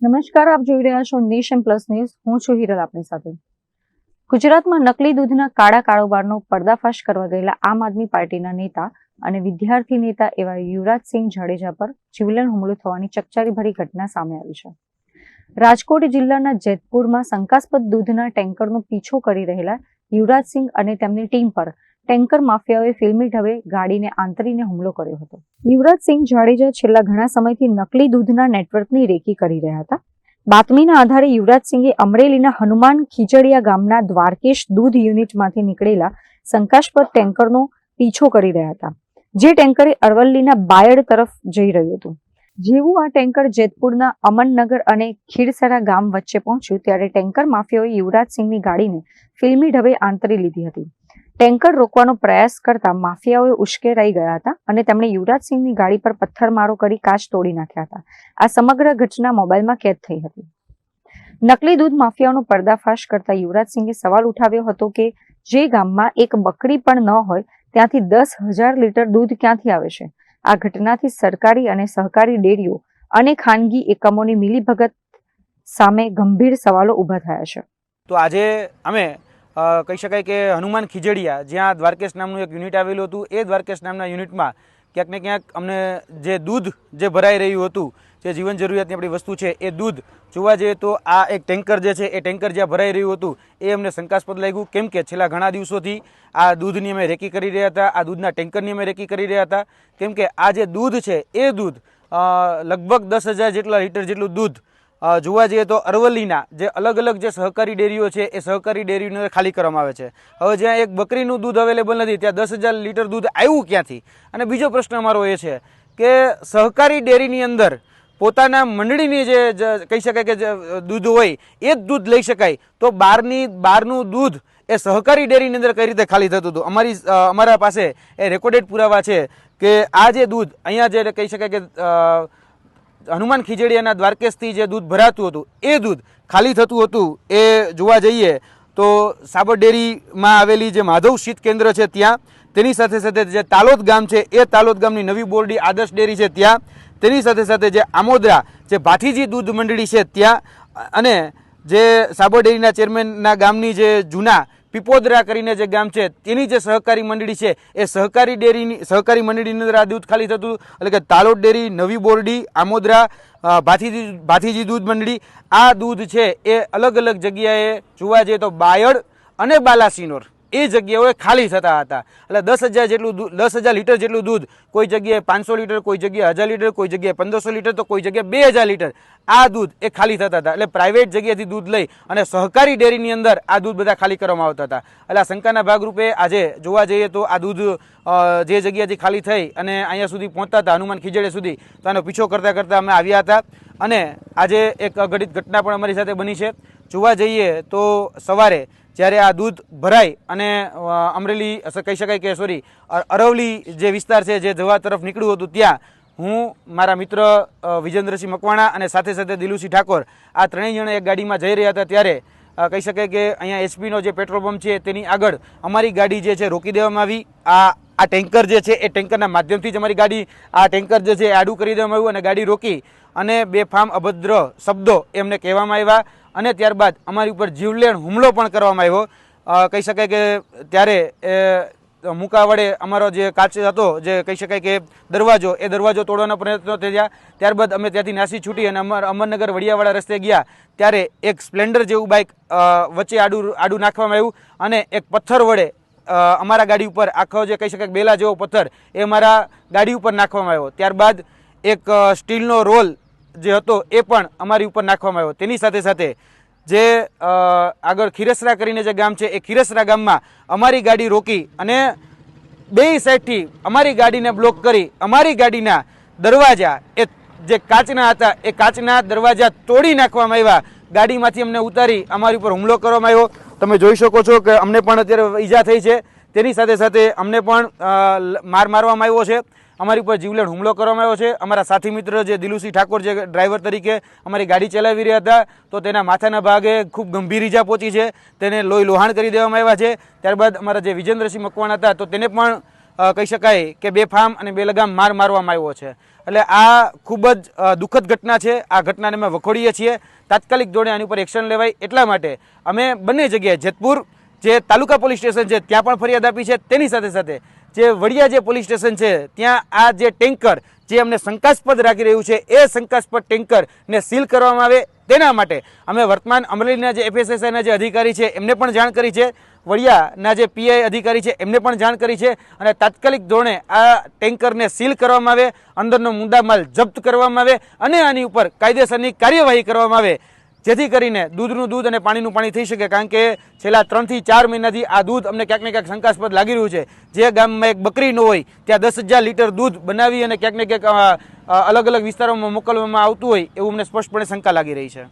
નમસ્કાર, આપ જોઈ રહ્યા છો નેશન પ્લસ ન્યૂઝ. હું છું હિરલ આપની સાથે. ગુજરાતમાં નકલી દૂધના કાળા કારોબારનો પર્દાફાશ કરવા ગયેલા આમ આદમી પાર્ટીના નેતા અને વિદ્યાર્થી નેતા એવા યુવરાજસિંહ જાડેજા પર જીવલેણ હુમલો થવાની ચકચારીભરી ઘટના સામે આવી છે. રાજકોટ જિલ્લાના જેતપુરમાં શંકાસ્પદ દૂધના ટેન્કરનો પીછો કરી રહેલા યુવરાજસિંહ અને તેમની ટીમ પર ટેન્કર માફિયાઓએ ફિલ્મી ઢબે ગાડીને આંતરીને હુમલો કર્યો હતો. યુવરાજસિંહ જાડેજા છેલ્લા ઘણા સમયથી નકલી દૂધના નેટવર્કની રેકી કરી રહ્યા હતા. બાતમીના આધારે યુવરાજસિંહે અમરેલીના હનુમાન ખીજડીયા ગામના દ્વારકેશ દૂધ યુનિટમાંથી નીકળેલા શંકાસ્પદ ટેન્કરનો પીછો કરી રહ્યા હતા, જે ટેન્કર અરવલ્લીના બાયડ તરફ જઈ રહ્યું હતું. જેવું આ ટેન્કર જેતપુરના અમનનગર અને ખીરસરા ગામ વચ્ચે પહોંચ્યું ત્યારે ટેન્કર માફિયાઓએ યુવરાજસિંહની ગાડીને ફિલ્મી ઢબે આંતરી લીધી હતી. ટેન્કર રોકવાનો પ્રયાસ કરતા માફિયાઓએ ઉશ્કેરાઈ ગયા હતા અને તેમણે યુવરાજસિંહની ગાડી પર પથ્થરમારો કરી કાચ તોડી નાખ્યા હતા. આ સમગ્ર ઘટના મોબાઈલમાં કેદ થઈ હતી. નકલી દૂધ માફિયાઓનો પર્દાફાશ કરતા યુવરાજસિંહે સવાલ ઉઠાવ્યો હતો કે જે ગામમાં એક બકરી પણ ન હોય ત્યાંથી 10,000 લીટર દૂધ ક્યાંથી આવે છે? આ ઘટનાથી સરકારી અને સહકારી ડેરીઓ અને ખાનગી એકમોની મિલીભગત સામે ગંભીર સવાલો ઊભા થયા છે. તો આજે અમે કહી શકાય કે હનુમાન ખીજડીયા, જ્યાં દ્વારકેશ નામનું એક યુનિટ આવેલું હતું, એ દ્વારકેશ નામના યુનિટમાં ક્યાંક ને ક્યાંક અમને જે દૂધ જે ભરાઈ રહ્યું હતું, જે જીવન જરૂરિયાતની આપણી વસ્તુ છે, એ દૂધ જોવા જઈએ તો આ એક ટેન્કર જે છે એ ટેન્કર જ્યાં ભરાઈ રહ્યું હતું એ અમને શંકાસ્પદ લાગ્યું. કેમ કે છેલ્લા ઘણા દિવસોથી આ દૂધની અમે રેકી કરી રહ્યા હતા, આ દૂધના ટેન્કરની અમે રેકી કરી રહ્યા હતા. કેમ કે આ જે દૂધ છે એ દૂધ લગભગ 10,000 જેટલા લીટર જેટલું દૂધ જોવા જઈએ તો અરવલ્લીના જે અલગ અલગ જે સહકારી ડેરીઓ છે એ સહકારી ડેરીને ખાલી કરવામાં આવે છે. હવે જ્યાં એક બકરીનું દૂધ અવેલેબલ નથી ત્યાં 10,000 લીટર દૂધ આવ્યું ક્યાંથી? અને બીજો પ્રશ્ન અમારો એ છે કે સહકારી ડેરીની અંદર પોતાના મંડળીની જે કહી શકાય કે જે દૂધ હોય એ જ દૂધ લઈ શકાય, તો બહારનું દૂધ એ સહકારી ડેરીની અંદર કઈ રીતે ખાલી થતું હતું? અમારા પાસે એ રેકોર્ડેડ પુરાવા છે કે આ જે દૂધ અહીંયા જે કહી શકાય કે હનુમાન ખીજડીયાના દ્વારકેશથી જે દૂધ ભરાતું હતું એ દૂધ ખાલી થતું હતું. એ જોવા જઈએ તો સાબર ડેરીમાં આવેલી જે માધવ શીત કેન્દ્ર છે ત્યાં, તેની સાથે સાથે જે તાલોદ ગામ છે એ તાલોદ ગામની નવી બોરડી આદર્શ ડેરી છે ત્યાં, તેની સાથે સાથે જે આમોદરા જે ભાઠીજી દૂધ મંડળી છે ત્યાં, અને જે સાબર ડેરીના ચેરમેનના ગામની જે જૂના પીપોદરા કરીને જે ગામ છે તેની જે સહકારી મંડળી છે એ સહકારી મંડળીની અંદર આ દૂધ ખાલી થતું. એટલે કે તાલોદ ડેરી, નવી બોરડી, આમોદરા, ભાથીજી દૂધ મંડળી, આ દૂધ છે એ અલગ અલગ જગ્યાએ જોવા જઈએ તો બાયડ અને બાલાસિનોર એ જગ્યાઓએ ખાલી થતા હતા. એટલે 10,000 લીટર જેટલું દૂધ કોઈ જગ્યાએ 500 લીટર, કોઈ જગ્યાએ 1,000 લીટર, કોઈ જગ્યાએ 1,500 લીટર, તો કોઈ જગ્યાએ 2,000 લીટર આ દૂધ એ ખાલી થતા હતા. એટલે પ્રાઇવેટ જગ્યાએથી દૂધ લઈ અને સહકારી ડેરીની અંદર આ દૂધ બધા ખાલી કરવામાં આવતા હતા. એટલે આ શંકાના ભાગરૂપે આજે જોવા જઈએ તો આ દૂધ જે જગ્યાથી ખાલી થઈ અને અહીંયા સુધી પહોંચતા હતા હનુમાન ખીજડીયા સુધી, તો આનો પીછો કરતાં કરતાં અમે આવ્યા હતા. અને આજે એક અઘટિત ઘટના પણ અમારી સાથે બની છે. જોવા જઈએ તો સવારે જ્યારે આ દૂધ ભરાય અને અમરેલી કહી શકાય કે અરવલ્લી જે વિસ્તાર છે જે જવા તરફ નીકળ્યું હતું, ત્યાં હું, મારા મિત્ર વિજેન્દ્રસિંહ મકવાણા અને સાથે સાથે દિલુસિંહ ઠાકોર આ ત્રણેય જણા એક ગાડીમાં જઈ રહ્યા હતા. ત્યારે કહી શકાય કે અહીંયા એચપીનો જે પેટ્રોલ પંપ છે તેની આગળ અમારી ગાડી જે છે રોકી દેવામાં આવી. આ ટેન્કર જે છે એ ટેન્કરના માધ્યમથી જ અમારી ગાડી આ ટેન્કર જે છે આડું કરી દેવામાં આવ્યું અને ગાડી રોકી અને બેફામ અભદ્ર શબ્દો એમને કહેવામાં આવ્યા. અને ત્યારબાદ અમારી ઉપર જીવલેણ હુમલો પણ કરવામાં આવ્યો. કહી શકાય કે ત્યારે મુકા વડે અમારો જે કાચ હતો, જે કહી શકાય કે દરવાજો તોડવાના પ્રયત્નો થયા. ત્યારબાદ અમે ત્યાંથી નાસી છૂટી અને અમરનગર વડિયાવાળા રસ્તે ગયા ત્યારે એક સ્પ્લેન્ડર જેવું બાઇક વચ્ચે આડું નાખવામાં આવ્યું અને એક પથ્થર વડે અમારા ગાડી ઉપર આખો જે કહી શકાય બેલા જેવો પથ્થર એ અમારા ગાડી ઉપર નાખવામાં આવ્યો. ત્યારબાદ એક સ્ટીલનો રોલ જે હતો એ પણ અમારી ઉપર નાખવામાં આવ્યો. તેની સાથે સાથે જે આગળ ખીરસરા કરીને જે ગામ છે એ ખીરસરા ગામમાં અમારી ગાડી રોકી અને બેય સાઈડથી અમારી ગાડીને બ્લોક કરી અમારી ગાડીના દરવાજા એ જે કાચના હતા એ કાચના દરવાજા તોડી નાખવામાં આવ્યા. ગાડીમાંથી અમને ઉતારી અમારી ઉપર હુમલો કરવામાં આવ્યો. તમે જોઈ શકો છો કે અમને પણ અત્યારે ઈજા થઈ છે. તેની સાથે સાથે અમને પણ મારવામાં આવ્યો છે. અમારી ઉપર જીવલેણ હુમલો કરવામાં આવ્યો છે. અમારા સાથી મિત્ર જે દિલુસિંહ ઠાકોર જે ડ્રાઈવર તરીકે અમારી ગાડી ચલાવી રહ્યા હતા, તો તેના માથાના ભાગે ખૂબ ગંભીર ઈજા પહોંચી છે. તેને લોહી લોહાણ કરી દેવામાં આવ્યા છે. ત્યારબાદ અમારા જે વિજેન્દ્રસિંહ મકવાણા હતા તો તેને પણ કહી શકાય કે બેફામ અને બેલગામ માર મારવામાં આવ્યો છે. એટલે આ ખૂબ જ દુઃખદ ઘટના છે. આ ઘટનાને અમે વખોડીએ છીએ. તાત્કાલિક ધોરણે આની ઉપર એક્શન લેવાય એટલા માટે અમે બંને જગ્યાએ જેતપુર જે તાલુકા પોલીસ સ્ટેશન છે ત્યાં પણ ફરિયાદ આપી છે. તેની સાથે સાથે જે વડિયા જે પોલીસ સ્ટેશન છે ત્યાં આ જે ટેન્કર જે અમને શંકાસ્પદ રાખી રહ્યું છે એ શંકાસ્પદ ટેન્કરને સીલ કરવામાં આવે તેના માટે અમે વર્તમાન અમરેલીના જે FSSAના જે અધિકારી છે એમને પણ જાણ કરી છે. વડિયાના જે PI અધિકારી છે એમને પણ જાણ કરી છે અને તાત્કાલિક ધોરણે આ ટેન્કરને સીલ કરવામાં આવે, અંદરનો મુદ્દામાલ જપ્ત કરવામાં આવે અને આની ઉપર કાયદેસરની કાર્યવાહી કરવામાં આવે, જેથી કરીને દૂધનું દૂધ અને પાણીનું પાણી થઈ શકે. કારણ કે છેલ્લા 3 થી 4 મહિનાથી આ દૂધ અમને ક્યાંક ને ક્યાંક શંકાસ્પદ લાગી રહ્યું છે. જે ગામમાં એક બકરી ન હોય ત્યાં 10,000 લીટર દૂધ બનાવી અને ક્યાંક ને ક્યાંક અલગ અલગ વિસ્તારોમાં મોકલવામાં આવતું હોય એવું અમને સ્પષ્ટપણે શંકા લાગી રહી છે.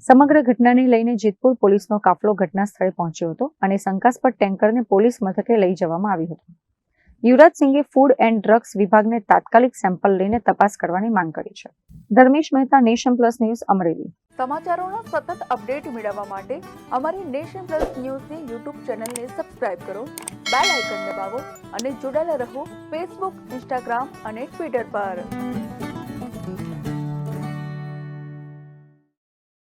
સમગ્ર ઘટનાને લઈને જેતપુર પોલીસનો કાફલો ઘટના સ્થળે પહોંચ્યો હતો અને શંકાસ્પદ ટેન્કરને પોલીસ મથકે લઈ જવામાં આવ્યું હતું. યુવરાજસિંઘે ફૂડ એન્ડ ડ્રગ્સ વિભાગને તાત્કાલિક સેમ્પલ લઈને તપાસ કરવાની માંગ કરી છે. Dharmesh Mehta, Nation Plus News, Amreli. સમાચારોના સતત અપડેટ મેળવવા માટે અમારી નેશન પ્લસ ન્યૂઝની યુટ્યુબ ચેનલને સબસ્ક્રાઇબ કરો, બેલ આઇકન દબાવો અને જોડાયેલા રહો ફેસબુક, ઇન્સ્ટાગ્રામ અને ટ્વિટર પર.